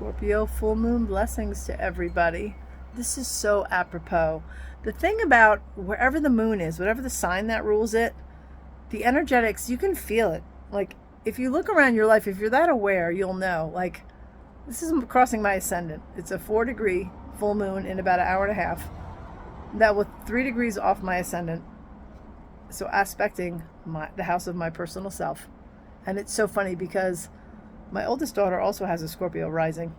Scorpio full moon blessings to everybody. This is so apropos. The thing about wherever the moon is, whatever the sign that rules it, the energetics, you can feel it. Like, if you look around your life, if you're that aware, you'll know. Like, this is crossing my ascendant. It's a 4-degree full moon in about an hour and a half. That with 3 degrees off my ascendant. So aspecting the house of my personal self. And it's so funny because my oldest daughter also has a Scorpio rising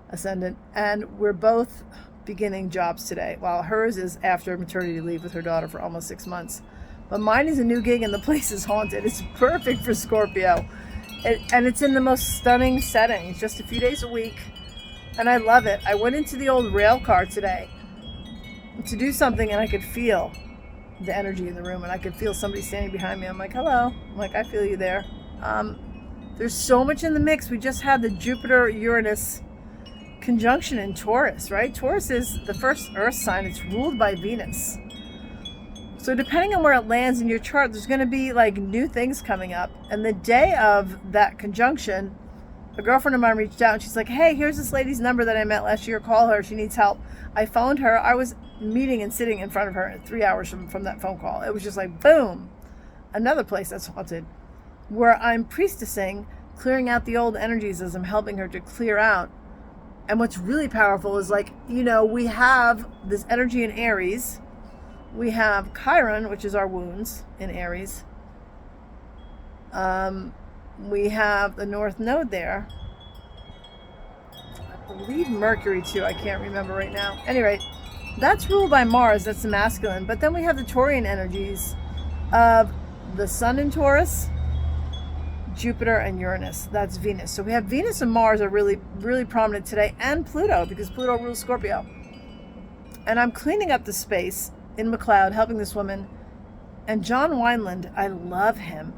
ascendant, and we're both beginning jobs today. While hers is after maternity leave with her daughter for almost 6 months. But mine is a new gig and the place is haunted. It's perfect for Scorpio. And it's in the most stunning setting. It's just a few days a week. And I love it. I went into the old rail car today to do something, and I could feel the energy in the room, and I could feel somebody standing behind me. I'm like, hello. I'm like, I feel you there. There's so much in the mix. We just had the Jupiter-Uranus conjunction in Taurus, right? Taurus is the first earth sign. It's ruled by Venus. So depending on where it lands in your chart, there's going to be like new things coming up. And the day of that conjunction, a girlfriend of mine reached out and she's like, hey, here's this lady's number that I met last year. Call her. She needs help. I phoned her. I was meeting and sitting in front of her 3 hours from that phone call. It was just like, boom. Another place that's haunted, where I'm priestessing, clearing out the old energies as I'm helping her to clear out. And what's really powerful is, like, you know, we have this energy in Aries. We have Chiron, which is our wounds in Aries. We have the North Node there. I believe Mercury too. I can't remember right now. Anyway, that's ruled by Mars. That's the masculine. But then we have the Taurian energies of the Sun in Taurus, Jupiter and Uranus. That's Venus. So we have Venus and Mars are really, really prominent today, and Pluto, because Pluto rules Scorpio. And I'm cleaning up the space in McLeod, helping this woman. And John Wineland, I love him.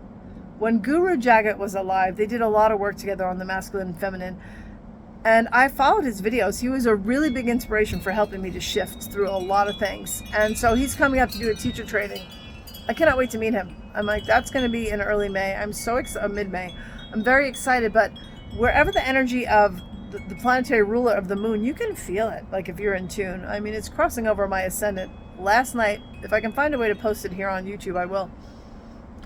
When Guru Jagat was alive, they did a lot of work together on the masculine and feminine. And I followed his videos. He was a really big inspiration for helping me to shift through a lot of things. And so he's coming up to do a teacher training. I cannot wait to meet him. I'm like, that's going to be in early May. I'm so excited, mid-May. I'm very excited. But wherever the energy of the planetary ruler of the moon, you can feel it. Like, if you're in tune. I mean, it's crossing over my ascendant. Last night, if I can find a way to post it here on YouTube, I will.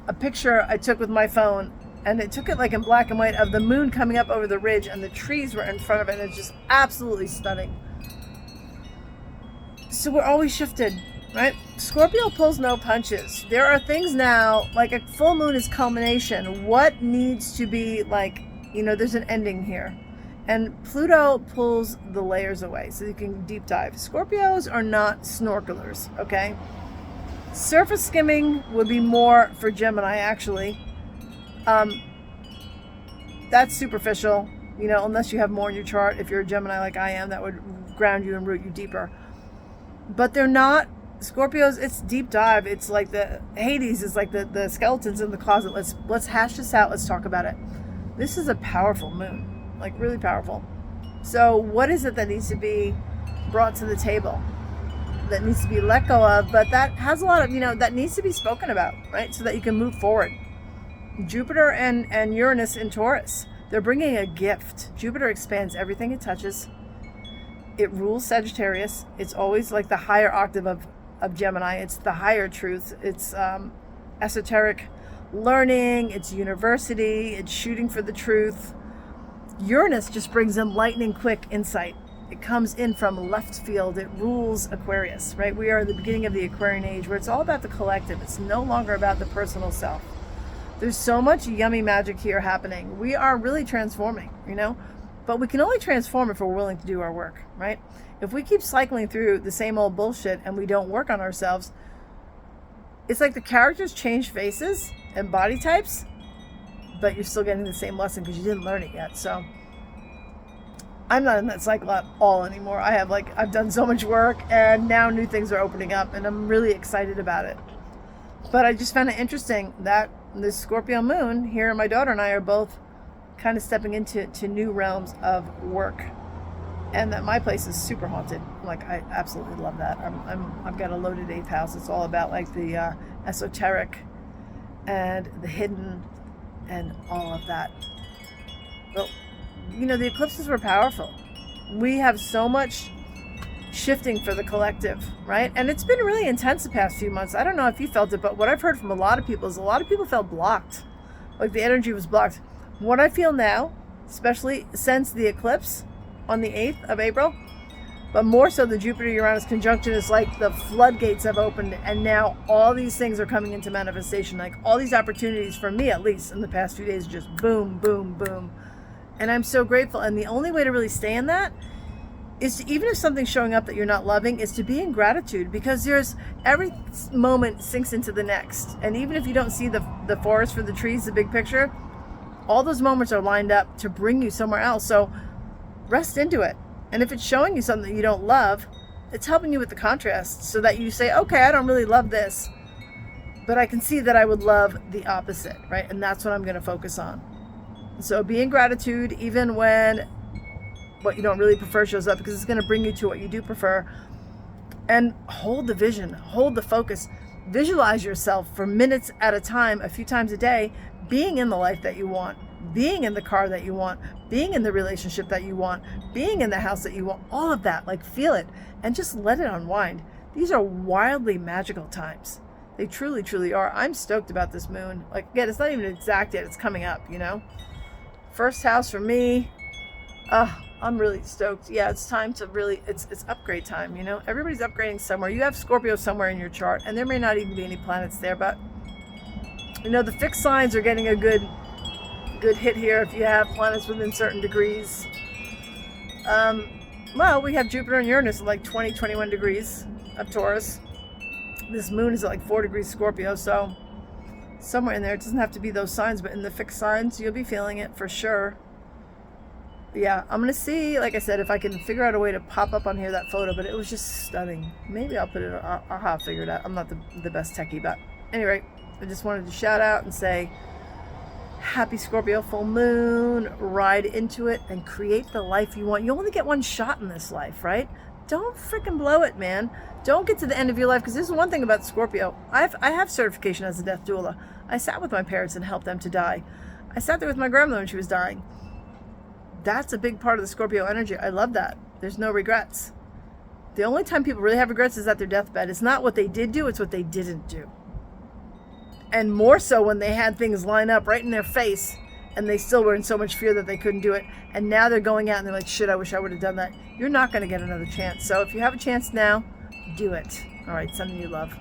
A picture I took with my phone, and it took it like in black and white, of the moon coming up over the ridge, and the trees were in front of it, and it's just absolutely stunning. So we're always shifted, right? Scorpio pulls no punches. There are things now, like a full moon is culmination. What needs to be, like, you know, there's an ending here. And Pluto pulls the layers away so you can deep dive. Scorpios are not snorkelers, okay? Surface skimming would be more for Gemini, actually. That's superficial, you know, unless you have more in your chart. If you're a Gemini like I am, that would ground you and root you deeper. But they're not Scorpios. It's deep dive. It's like the Hades is like the skeletons in the closet. Let's hash this out. Let's talk about it. This is a powerful moon, like really powerful. So what is it that needs to be brought to the table, that needs to be let go of, but that has a lot of, you know, that needs to be spoken about, right? So that you can move forward. Jupiter and Uranus in Taurus, they're bringing a gift. Jupiter expands everything it touches. It rules Sagittarius. It's always like the higher octave of Gemini. It's the higher truth. It's esoteric learning. It's university. It's shooting for the truth. Uranus just brings in lightning quick insight. It comes in from left field. It rules Aquarius, right? We are at the beginning of the Aquarian age, where it's all about the collective. It's no longer about the personal self. There's so much yummy magic here happening. We are really transforming, you know? But we can only transform if we're willing to do our work, right? If we keep cycling through the same old bullshit and we don't work on ourselves, it's like the characters change faces and body types, but you're still getting the same lesson because you didn't learn it yet. So I'm not in that cycle at all anymore. I've done so much work, and now new things are opening up, and I'm really excited about it. But I just found it interesting that this Scorpio moon here, my daughter and I are both kind of stepping into new realms of work, and that my place is super haunted. Like, I absolutely love that. I've got a loaded 8th house. It's all about like the esoteric and the hidden and all of that. Well, the eclipses were powerful. We have so much shifting for the collective, right? And it's been really intense the past few months. I don't know if you felt it, but what I've heard from a lot of people is a lot of people felt blocked. Like the energy was blocked. What I feel now, especially since the eclipse on the 8th of April, but more so the Jupiter-Uranus conjunction, is like the floodgates have opened, and now all these things are coming into manifestation. Like all these opportunities, for me at least, in the past few days, just boom, boom, boom. And I'm so grateful. And the only way to really stay in that is to, even if something's showing up that you're not loving, is to be in gratitude, because there's every moment sinks into the next. And even if you don't see the forest for the trees, the big picture, all those moments are lined up to bring you somewhere else. So rest into it. And if it's showing you something you don't love, it's helping you with the contrast, so that you say, okay, I don't really love this, but I can see that I would love the opposite, right? And that's what I'm going to focus on. So be in gratitude, even when what you don't really prefer shows up, because it's going to bring you to what you do prefer. And hold the vision, hold the focus. Visualize yourself for minutes at a time, a few times a day, being in the life that you want, being in the car that you want, being in the relationship that you want, being in the house that you want, all of that. Like, feel it and just let it unwind. These are wildly magical times. They truly, truly are. I'm stoked about this moon. Like, again, it's not even exact yet. It's coming up, First house for me. I'm really stoked. Yeah, it's time to really, it's upgrade time, Everybody's upgrading somewhere. You have Scorpio somewhere in your chart, and there may not even be any planets there, but, the fixed signs are getting a good hit here if you have planets within certain degrees. Well, we have Jupiter and Uranus at like 20, 21 degrees of Taurus. This moon is at like 4 degrees Scorpio, so somewhere in there, it doesn't have to be those signs, but in the fixed signs, you'll be feeling it for sure. Yeah, I'm going to see, like I said, if I can figure out a way to pop up on here that photo, but it was just stunning. Maybe I'll put it, I'll have figured out. I'm not the best techie, but anyway, I just wanted to shout out and say, happy Scorpio full moon, ride into it and create the life you want. You only get one shot in this life, right? Don't freaking blow it, man. Don't get to the end of your life, because this is one thing about Scorpio. I have certification as a death doula. I sat with my parents and helped them to die. I sat there with my grandmother when she was dying. That's a big part of the Scorpio energy. I love that. There's no regrets. The only time people really have regrets is at their deathbed. It's not what they did do, it's what they didn't do. And more so when they had things line up right in their face and they still were in so much fear that they couldn't do it. And now they're going out and they're like, shit, I wish I would have done that. You're not going to get another chance. So if you have a chance now, do it. All right, sending you love.